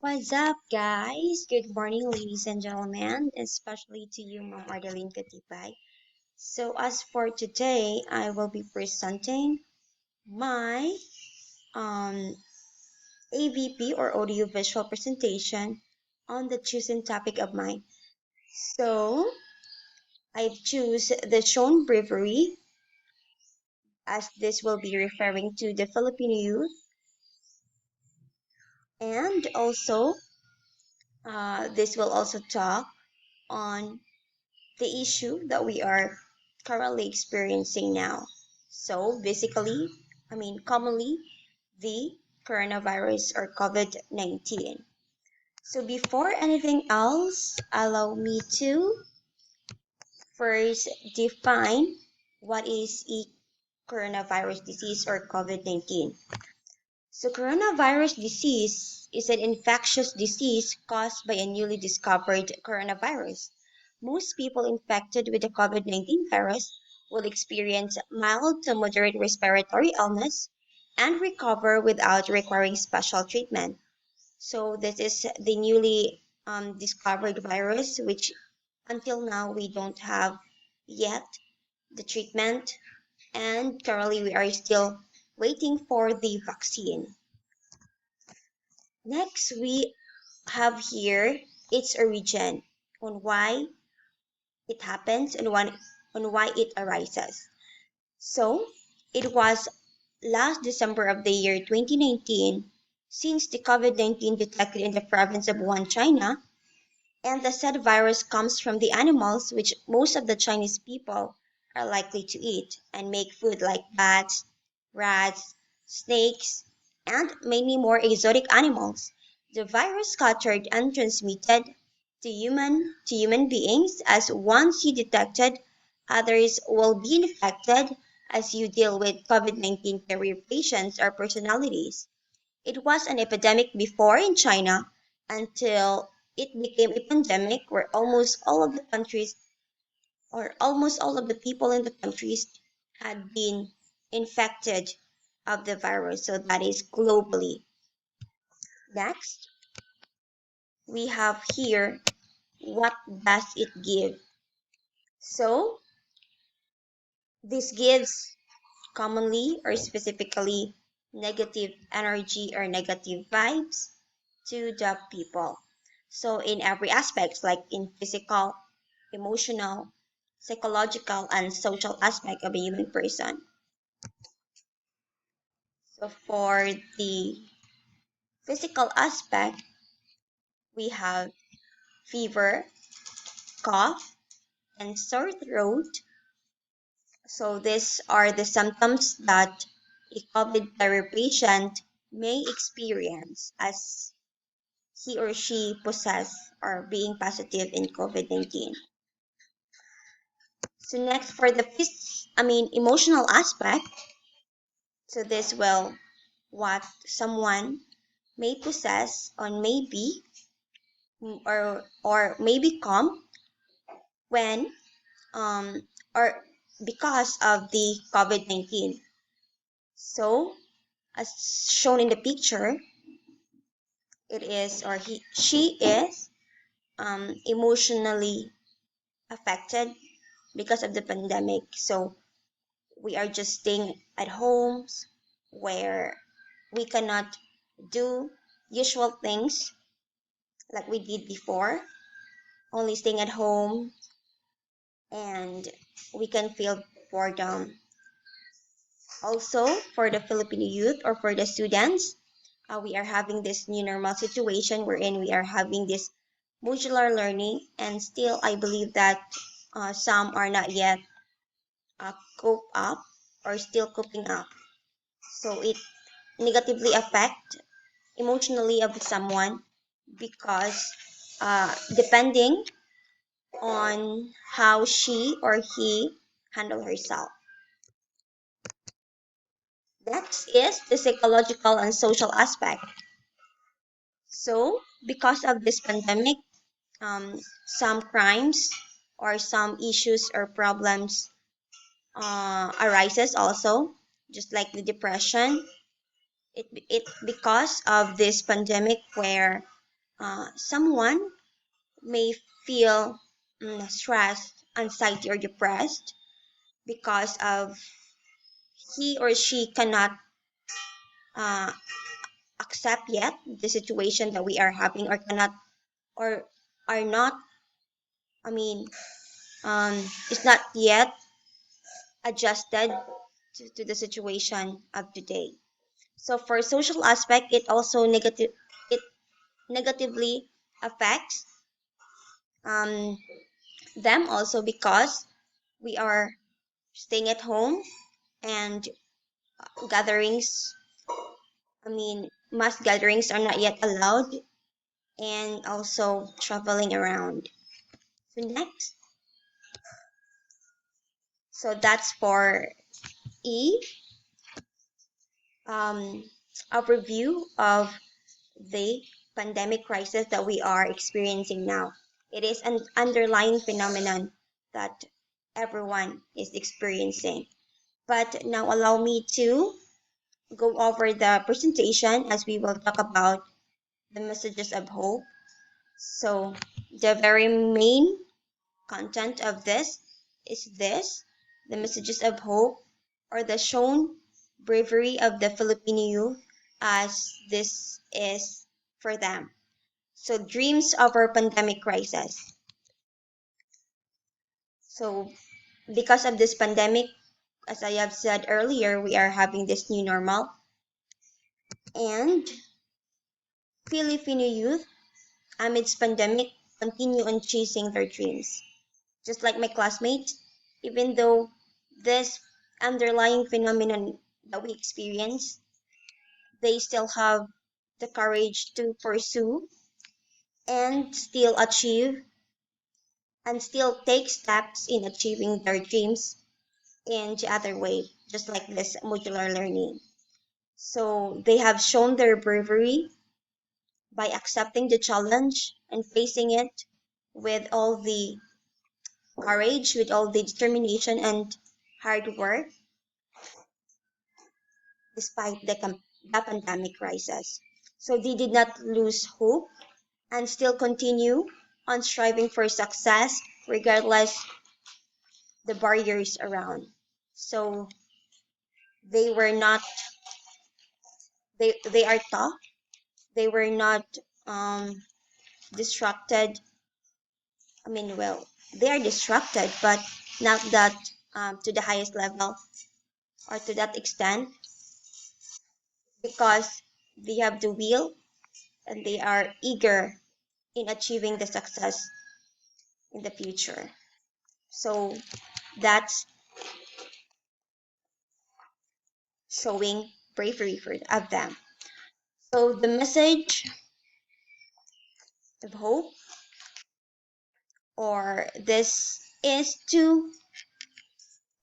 What's up, guys? Good morning, ladies and gentlemen, especially to you, Ma'am Ardeline Katipay. So, as for today, I will be presenting my um, AVP or audiovisual presentation on the chosen topic of mine. So, I've choose the Shown Bravery, as this will be referring to the Filipino youth, and also this will also talk on the issue that we are currently experiencing now. So, basically, commonly, the coronavirus or COVID 19. So, before anything else, allow me to first define what is a coronavirus disease or COVID 19. So, coronavirus disease is an infectious disease caused by a newly discovered coronavirus. Most people infected with the COVID 19 virus will experience mild to moderate respiratory illness and recover without requiring special treatment. So, this is the newly discovered virus, which until now we don't have yet the treatment, and currently we are still waiting for the vaccine. Next, we have here its origin, on why it happens and on why it arises. So, it was last December of the year 2019, since the COVID 19 detected in the province of Wuhan, China, and the said virus comes from the animals which most of the Chinese people are likely to eat and make food like bats, rats, snakes, and many more exotic animals. The virus scattered and transmitted to human beings as once you detected, others will be infected as you deal with COVID-19 carrier patients or personalities. It was an epidemic before in China until it became a pandemic where almost all of the countries or almost all of the people in the countries had been infected of the virus. So that is globally. Next, we have here what does it give? So this gives commonly or specifically negative energy or negative vibes to the people. So in every aspect, like in physical, emotional, psychological, and social aspect of a human person. So for the physical aspect, we have fever, cough, and sore throat. So these are the symptoms that a COVID patient may experience as he or she possess or being positive in COVID-19. So next for the emotional aspect, so this will what someone may possess or may be or may become when or because of the COVID-19. So as shown in the picture, it is or he she is emotionally affected because of the pandemic. So we are just staying at homes where we cannot do usual things like we did before, only staying at home, and we can feel boredom. Also, for the Filipino youth or for the students, we are having this new normal situation wherein we are having this modular learning, and still, I believe that some are not yet cope up or still coping up. So it negatively affect emotionally of someone because depending on how she or he handle herself. Next is the psychological and social aspect. So because of this pandemic, some crimes or some issues or problems arises also, just like the depression. It because of this pandemic where someone may feel stressed, anxiety, or depressed because of he or she cannot uh, accept yet the situation that we are having, or cannot, or are not, I mean, um, is not yet adjusted to the situation of today. So for social aspect, it negatively affects um, them also because we are staying at home and gatherings, mass gatherings are not yet allowed, and also traveling around. So next, so that's for E, um, a review of the pandemic crisis that we are experiencing now. It is an underlying phenomenon that everyone is experiencing. But now allow me to go over the presentation as we will talk about the messages of hope. So the very main content of this is this: the messages of hope, or the shown bravery of the Filipino youth, as this is for them. So dreams of our pandemic crisis. So because of this pandemic, as I have said earlier, we are having this new normal, and Filipino youth amidst pandemic continue on chasing their dreams. Just like my classmates, even though this underlying phenomenon that we experience, they still have the courage to pursue and still achieve and still take steps in achieving their dreams in the other way, just like this modular learning. So they have shown their bravery by accepting the challenge and facing it with all the courage, with all the determination and hard work, despite the pandemic crisis. So they did not lose hope and still continue on striving for success regardless the barriers around. So they were not they are tough. They were not distracted. Well, they are distracted, but not that to the highest level or to that extent, because they have the will and they are eager in achieving the success in the future. So that's showing bravery of them. So the message of hope, or this is to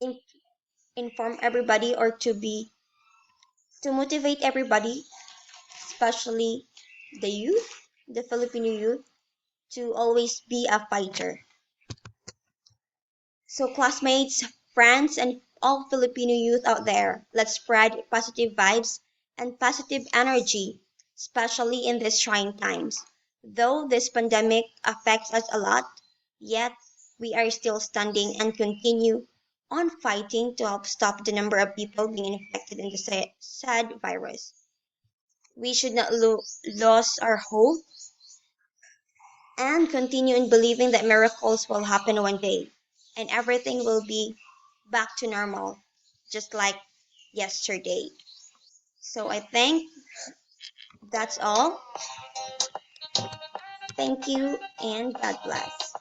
in, inform everybody, or to motivate everybody, especially the youth, the Filipino youth, to always be a fighter. So, classmates, friends, and all Filipino youth out there, let's spread positive vibes and positive energy, especially in these trying times. Though this pandemic affects us a lot, yet we are still standing and continue on fighting to help stop the number of people being infected in the sad virus. We should not lose our hope and continue in believing that miracles will happen one day and everything will be back to normal, just like yesterday. So I think that's all. Thank you and God bless.